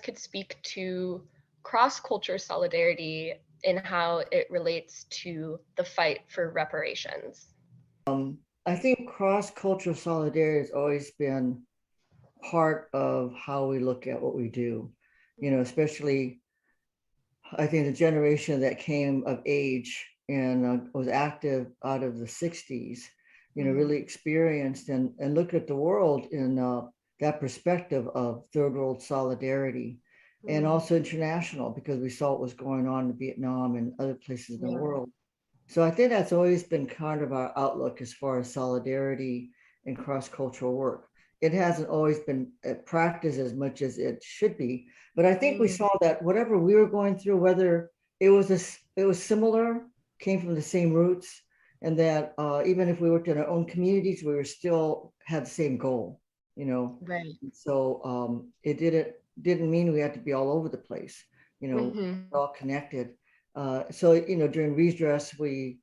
could speak to cross-culture solidarity and how it relates to the fight for reparations. I think cross-cultural solidarity has always been part of how we look at what we do, especially I think the generation that came of age and was active out of the 60s, really experienced and looked at the world in that perspective of third world solidarity and also international, because we saw what was going on in Vietnam and other places in the world. So I think that's always been kind of our outlook as far as solidarity and cross-cultural work. It hasn't always been practiced as much as it should be, but I think we saw that whatever we were going through, whether it was similar, came from the same roots, and that even if we worked in our own communities, we were still had the same goal, Right. So it didn't mean we had to be all over the place, all connected. So during redress, we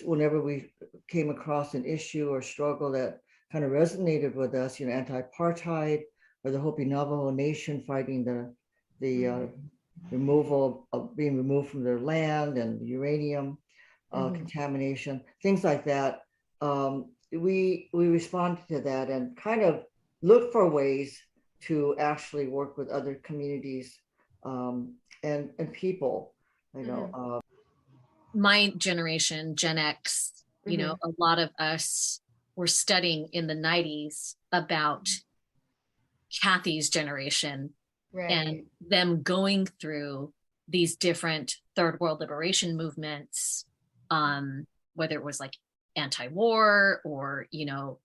whenever we came across an issue or struggle that kind of resonated with us, anti-apartheid or the Hopi Navajo Nation fighting the removal of being removed from their land and uranium contamination, things like that. We responded to that and kind of looked for ways to actually work with other communities and people. My generation, Gen X, a lot of us were studying in the 90s about Kathy's generation and them going through these different third world liberation movements, whether it was like anti-war or,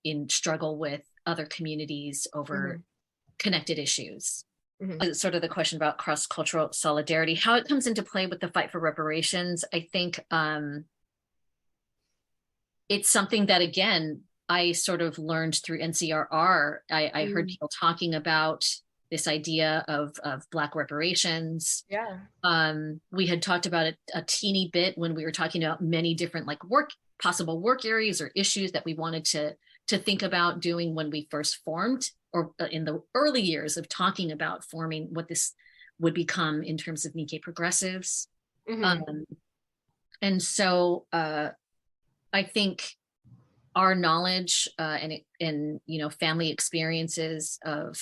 in struggle with other communities over connected issues. Sort of the question about cross-cultural solidarity, how it comes into play with the fight for reparations. I think it's something that, again, I sort of learned through NCRR. I heard people talking about this idea of Black reparations. We had talked about it a teeny bit when we were talking about many different possible work areas or issues that we wanted to think about doing when we first formed, or in the early years of talking about forming what this would become in terms of Nikkei progressives. And so I think our knowledge and family experiences of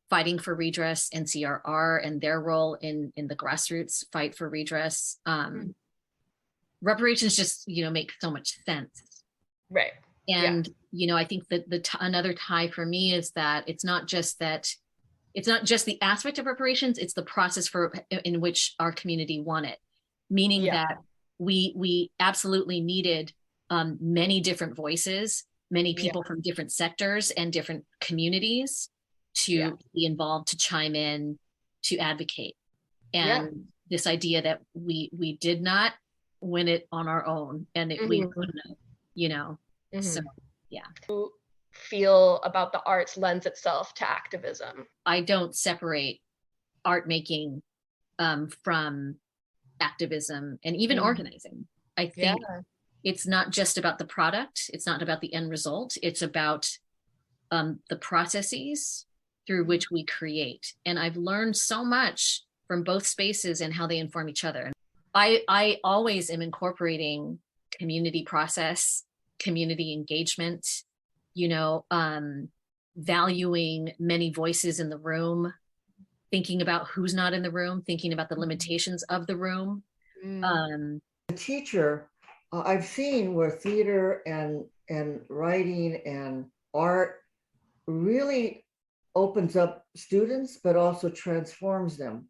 fighting for redress, NCRR and their role in the grassroots fight for redress, reparations just make so much sense. Right. And I think that another tie for me is that it's not just the aspect of reparations, it's the process in which our community won it, meaning that we absolutely needed many different voices, many people from different sectors and different communities to be involved, to chime in, to advocate. And this idea that we did not win it on our own, and we couldn't have, So, Who feel about the arts lends itself to activism? I don't separate art making from activism and even organizing. I think it's not just about the product. It's not about the end result. It's about the processes through which we create. And I've learned so much from both spaces and how they inform each other. I always am incorporating community process, community engagement, valuing many voices in the room, thinking about who's not in the room, thinking about the limitations of the room. The teacher, I've seen where theater and writing and art really opens up students, but also transforms them.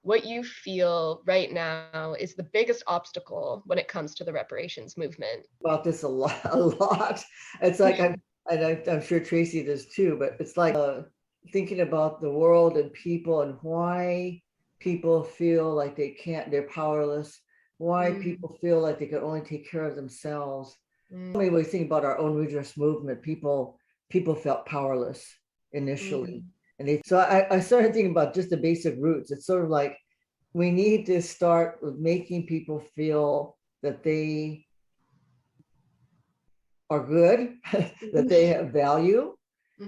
What you feel right now is the biggest obstacle when it comes to the reparations movement? About this a lot. It's like, I'm sure Tracy does too, but it's like thinking about the world and people and why people feel like they're powerless, why people feel like they can only take care of themselves. When we think about our own redress movement, people felt powerless initially. So I started thinking about just the basic roots. It's sort of like we need to start with making people feel that they are good, that they have value,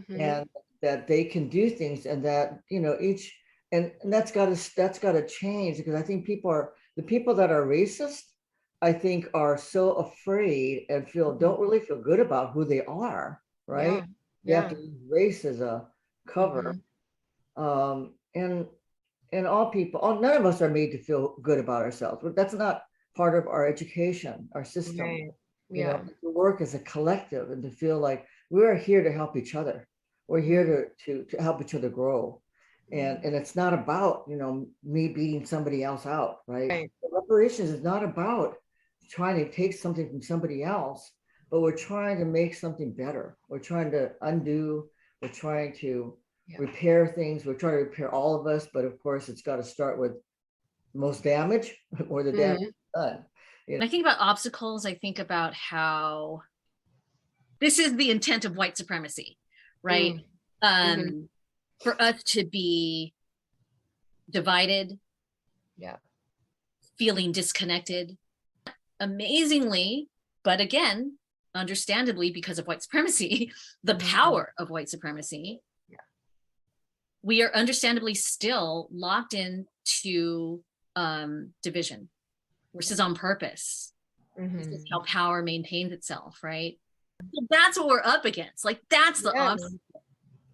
and that they can do things, and that, you know, each, and that's got to change, because I think the people that are racist, I think, are so afraid and don't really feel good about who they are, right? They have to use race as a cover. And none of us are made to feel good about ourselves. That's not part of our education, our system. Right. You know, to work as a collective and to feel like we are here to help each other. We're here to help each other grow. And it's not about, you know, me beating somebody else out, right? Reparations is not about trying to take something from somebody else, but we're trying to make something better. We're trying to undo, we're trying to repair things. We're trying to repair all of us, but of course it's got to start with most damage or the damage done. You know? When I think about obstacles, I think about how this is the intent of white supremacy, right? For us to be divided, feeling disconnected, amazingly, but again, understandably, because of white supremacy, the power of white supremacy, we are understandably still locked into division. This is on purpose. This is how power maintains itself, right? So that's what we're up against. Like, that's the obstacle.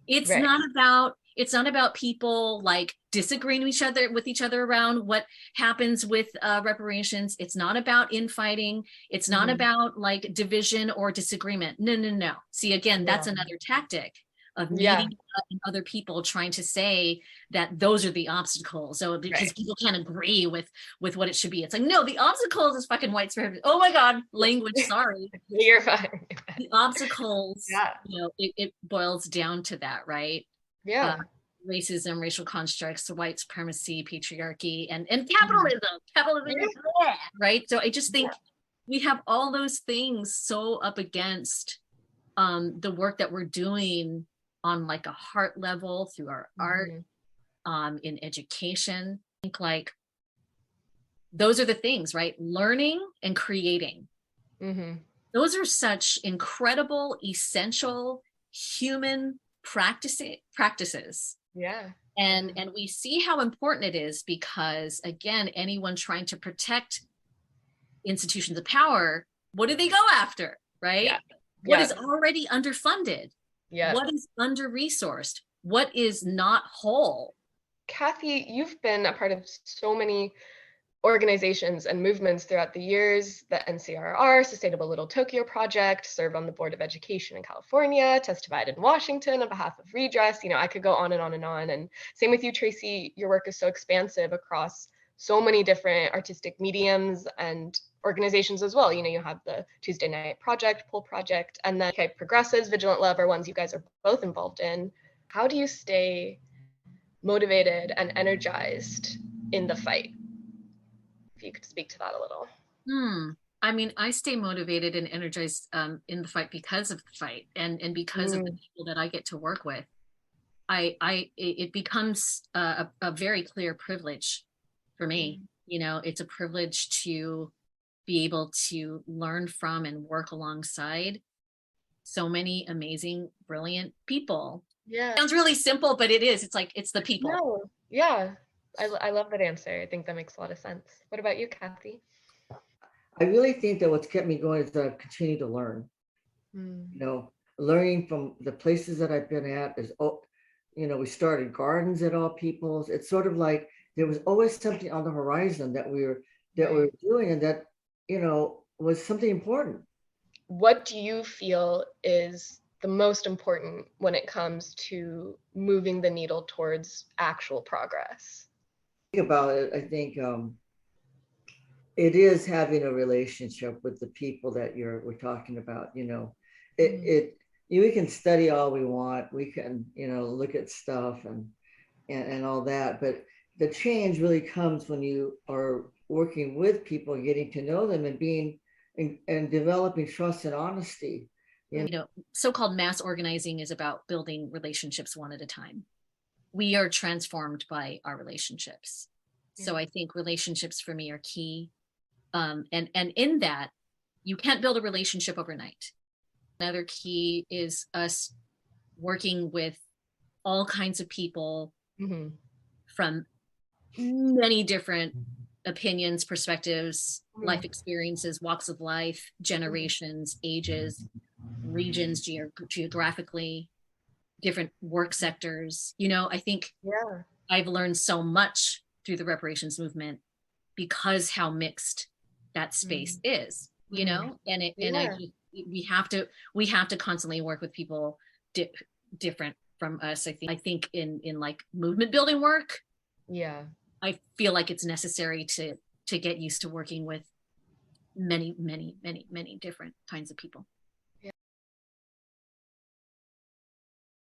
It's not about people like disagreeing with each other around what happens with reparations. It's not about infighting. It's not about like division or disagreement. No. See, again, that's another tactic of meeting other people, trying to say that those are the obstacles. So because people can't agree with what it should be. It's like, no, the obstacles is fucking white supremacy. Oh my God, language, sorry. You're fine. The obstacles, you know, it boils down to that, right? Racism, racial constructs, white supremacy, patriarchy, and capitalism, right? So I just think we have all those things so up against the work that we're doing on like a heart level through our art, in education. I think like those are the things, right? Learning and creating. Those are such incredible, essential human practices. And we see how important it is, because again, anyone trying to protect institutions of power, what do they go after, right? What is already underfunded? What is under-resourced? What is not whole? Kathy, you've been a part of so many organizations and movements throughout the years: the NCRR, Sustainable Little Tokyo Project, serve on the Board of Education in California, testified in Washington on behalf of redress. You know, I could go on and on and on. And same with you, Traci. Your work is so expansive across so many different artistic mediums and organizations as well. You know, you have the Tuesday Night Project, Pull Project, and then Progressives, Vigilant Love are ones you guys are both involved in. How do you stay motivated and energized in the fight? If you could speak to that a little. I mean, I stay motivated and energized in the fight because of the fight, and because of the people that I get to work with. It becomes a very clear privilege for me. You know, it's a privilege to be able to learn from and work alongside so many amazing, brilliant people. Sounds really simple, but it is. It's like, it's the people. I love that answer. I think that makes a lot of sense. What about you, Kathy? I really think that what's kept me going is that I've continued to learn. You know, learning from the places that I've been at is, you know, we started gardens at All Peoples. It's sort of like there was always something on the horizon that we were doing, and that, you know, was something important. What do you feel is the most important when it comes to moving the needle towards actual progress? About it, I think it is having a relationship with the people that we're talking about. You know, we can study all we want, we can, you know, look at stuff and all that, but the change really comes when you are working with people, getting to know them, and being and developing trust and honesty. You know, so-called mass organizing is about building relationships one at a time. We are transformed by our relationships. So I think relationships for me are key. And in that, you can't build a relationship overnight. Another key is us working with all kinds of people Mm-hmm. from many different opinions, perspectives, life experiences, walks of life, generations, ages, regions, geographically, different work sectors. You know, I think Yeah. I've learned so much through the reparations movement because how mixed that space is, you know, and we have to constantly work with people different from us. I think in like movement building work, Yeah. I feel like it's necessary to get used to working with many different kinds of people.